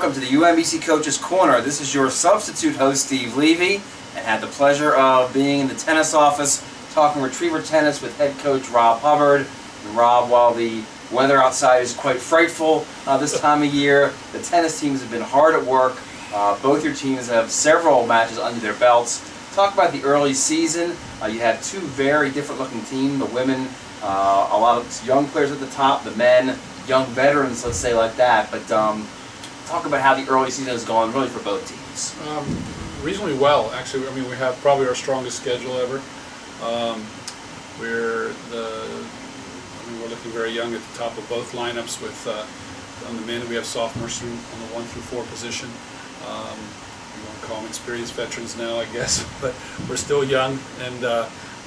welcome to the UMBC Coach's Corner. This is your substitute host, Steve Levy, and had the pleasure of being in the tennis office talking retriever tennis with head coach Rob Hubbard. And Rob, while the weather outside is quite frightful this time of year, the tennis teams have been hard at work. Both your teams have several matches under their belts. Talk about the early season. You had two very different looking teams, the women, a lot of young players at the top, the men, young veterans, let's say like that. But talk about how the early season has gone really for both teams. Reasonably well, actually. I mean, we have probably our strongest schedule ever. We're looking very young at the top of both lineups. With on the men, we have sophomores on the 1 through 4 position. You want to call them experienced veterans now, I guess, but we're still young, and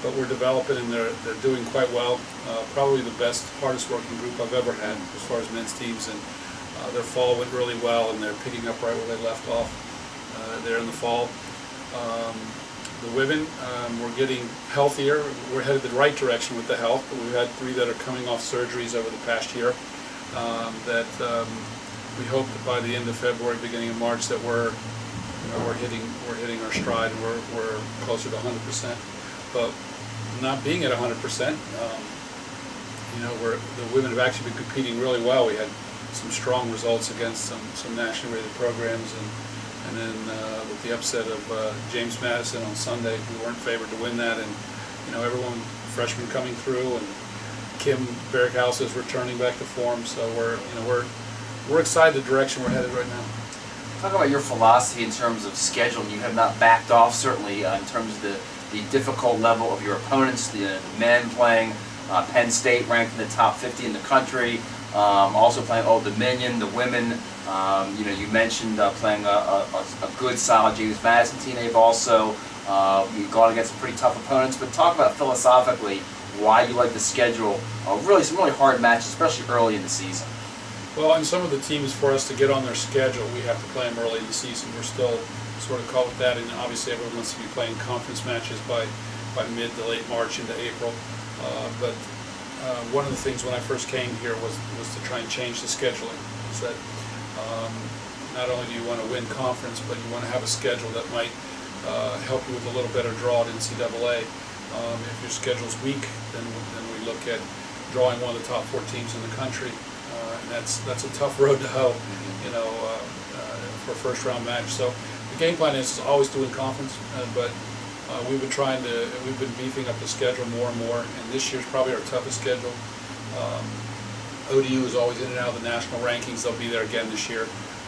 but we're developing, and they're doing quite well. Probably the best, hardest working group I've ever had as far as men's teams, and their fall went really well, and they're picking up right where they left off there in the fall. The women, we're getting healthier. We're headed the right direction with the health, but we've had 3 that are coming off surgeries over the past year that we hope that by the end of February, beginning of March, that we're hitting our stride, and we're closer to 100%. But not being at 100%, the women have actually been competing really well. We had some strong results against some nationally rated programs, and then with the upset of James Madison on Sunday, we weren't favored to win that, and everyone, freshmen coming through, and Kim Berghaus is returning back to form. So we're excited the direction we're headed right now. Talk about your philosophy in terms of scheduling. You have not backed off, certainly, in terms of the difficult level of your opponents. The men playing Penn State, ranked in the top 50 in the country. Also playing Old Dominion. The women, you mentioned playing a good, solid James Madison team. They've also you've gone against some pretty tough opponents. But talk about philosophically why you like to schedule some really hard matches, especially early in the season. Well, in some of the teams, for us to get on their schedule, we have to play them early in the season. We're still sort of caught with that, and obviously everyone wants to be playing conference matches by mid to late March into April. But one of the things when I first came here was to try and change the scheduling. Is that not only do you want to win conference, but you want to have a schedule that might help you with a little better draw at NCAA. If your schedule's weak, then we look at drawing one of the top 4 teams in the country. And that's a tough road to hoe, for a first-round match. So the game plan is always to win conference, but we've been beefing up the schedule more and more. And this year's probably our toughest schedule. ODU is always in and out of the national rankings. They'll be there again this year,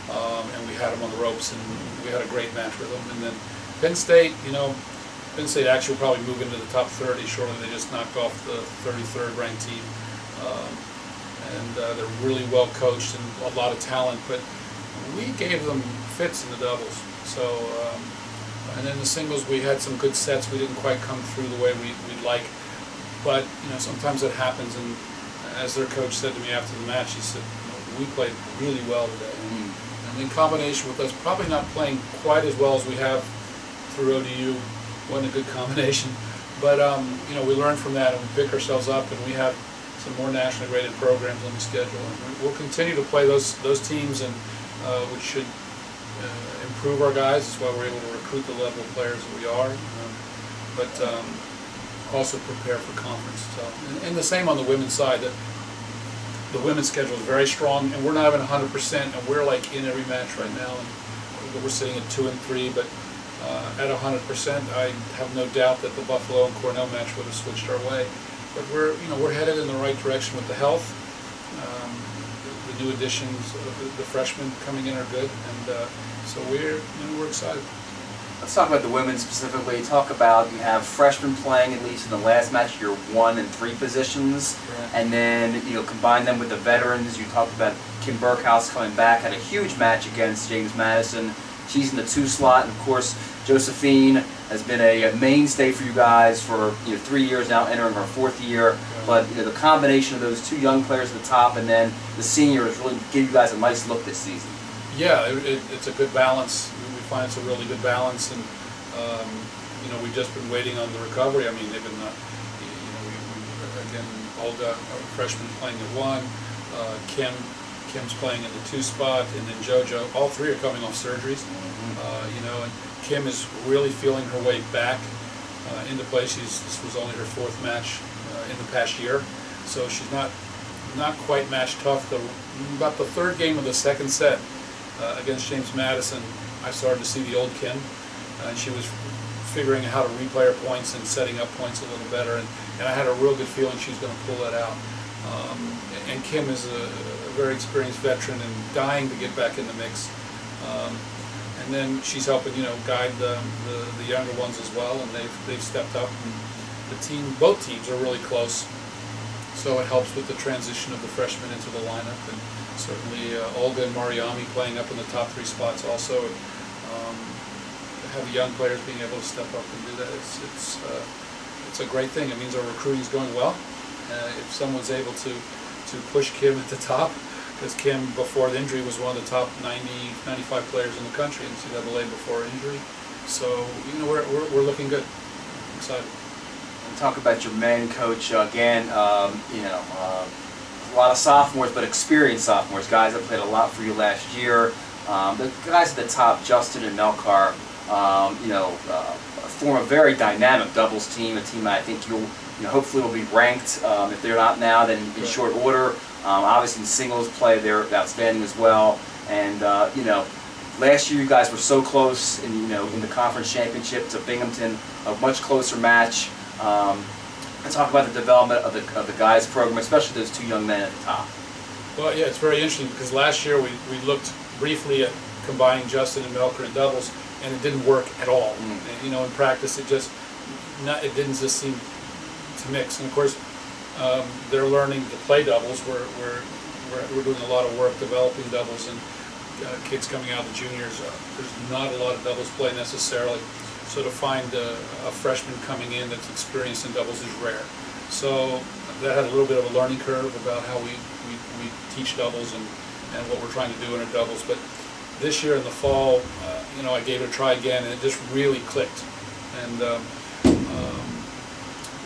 and we had them on the ropes, and we had a great match with them. And then Penn State, Penn State actually will probably move into the top 30 shortly. They just knocked off the 33rd ranked team. And they're really well coached and a lot of talent, but we gave them fits in the doubles. So, and in the singles, we had some good sets. We didn't quite come through the way we'd like, but sometimes it happens. And as their coach said to me after the match, he said, "We played really well today." And in combination with us probably not playing quite as well as we have through ODU, wasn't a good combination. But we learned from that, and we pick ourselves up, and we have some more nationally rated programs on the schedule, and we'll continue to play those teams, and which should improve our guys. That's why we're able to recruit the level of players that we are, but also prepare for conference. So, and the same on the women's side. The women's schedule is very strong, and we're not even 100%, and we're like in every match right now, and we're sitting at 2 and 3, but at 100%, I have no doubt that the Buffalo and Cornell match would have switched our way. But we're headed in the right direction with the health. The new additions, the freshmen coming in are good, and so we're excited. Let's talk about the women specifically. Talk about, you have freshmen playing, at least in the last match, your 1 and 3 positions, right. And then combine them with the veterans. You talked about Kim Berghaus coming back, had a huge match against James Madison. She's in the 2 slot, and of course Josephine has been a mainstay for you guys for 3 years now, entering her 4th year. But the combination of those 2 young players at the top, and then the seniors, really give you guys a nice look this season. Yeah, it's a good balance. We find it's a really good balance, and we've just been waiting on the recovery. I mean, they've been again, Olga, a freshman, playing at 1. Kim Kim's playing in the 2 spot, and then JoJo. All three are coming off surgeries. And Kim is really feeling her way back into play. This was only her 4th match in the past year, so she's not quite match tough. About the 3rd game of the 2nd set against James Madison, I started to see the old Kim, and she was figuring out how to replay her points and setting up points a little better, and I had a real good feeling she was going to pull that out. And Kim is a very experienced veteran and dying to get back in the mix. And then she's helping, guide the younger ones as well, and they've stepped up. And both teams are really close, so it helps with the transition of the freshmen into the lineup. And certainly Olga and Mariami playing up in the top 3 spots also. Have the young players being able to step up and do that. It's a great thing. It means our recruiting is going well. If someone's able to push Kim at the top, because Kim before the injury was one of the top 95 players in the country in NCAA before her injury. So we're looking good. I'm excited. And talk about your men, Coach. Again, a lot of sophomores, but experienced sophomores, guys that played a lot for you last year. The guys at the top, Justin and Melkar, form a very dynamic doubles team. A team I think hopefully will be ranked. If they're not now, then in short order. Obviously, in singles play, they're outstanding as well. And last year you guys were so close in the conference championship to Binghamton, a much closer match. And talk about the development of the guys program, especially those 2 young men at the top. Well, yeah, it's very interesting because last year we looked briefly at combining Justin and Melker in doubles, and it didn't work at all. And, in practice, it didn't just seem to mix. And of course, they're learning to play doubles. We're doing a lot of work developing doubles, and kids coming out of the juniors. There's not a lot of doubles play necessarily. So to find a freshman coming in that's experienced in doubles is rare. So that had a little bit of a learning curve about how we teach doubles and what we're trying to do in our doubles. But this year in the fall, I gave it a try again, and it just really clicked. And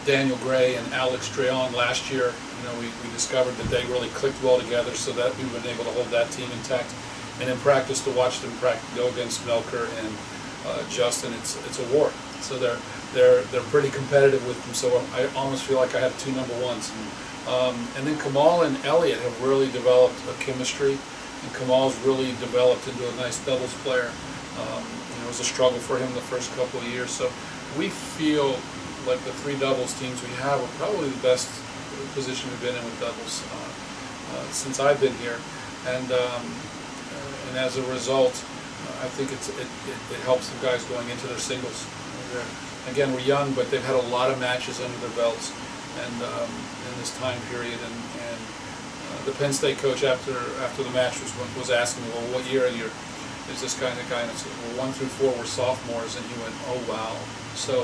Daniel Gray and Alex Dreon last year, we discovered that they really clicked well together, so that we've been able to hold that team intact. And in practice, to watch them go against Melker and Justin, it's a war. So they're pretty competitive with them. So I almost feel like I have 2 number 1s. And then Kamal and Elliot have really developed a chemistry, and Kamal's really developed into a nice doubles player. It was a struggle for him the first couple of years. So we feel like the 3 doubles teams we have are probably the best position we've been in with doubles since I've been here. And as a result, I think it helps the guys going into their singles. Again, we're young, but they've had a lot of matches under their belts, and in this time period. And the Penn State coach after the match was asking me, well, what year is this kind of guy? And I said, well, 1 through 4 were sophomores, and he went, oh wow. So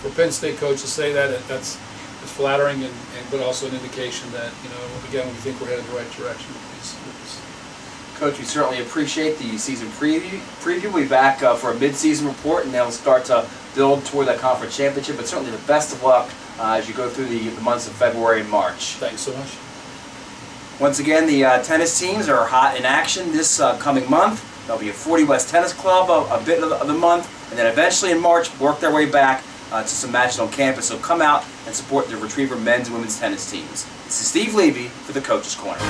for Penn State coach to say that's flattering, but also an indication that again, we think we're headed the right direction with these. Coach, we certainly appreciate the season preview. We'll be back for a mid-season report, and then we'll start to build toward that conference championship. But certainly the best of luck as you go through the months of February and March. Thanks so much. Once again, the tennis teams are hot in action this coming month. There'll be a 40 West Tennis Club a bit of the month, and then eventually in March, work their way back to some matches on campus. So come out and support the Retriever men's and women's tennis teams. This is Steve Levy for the Coach's Corner.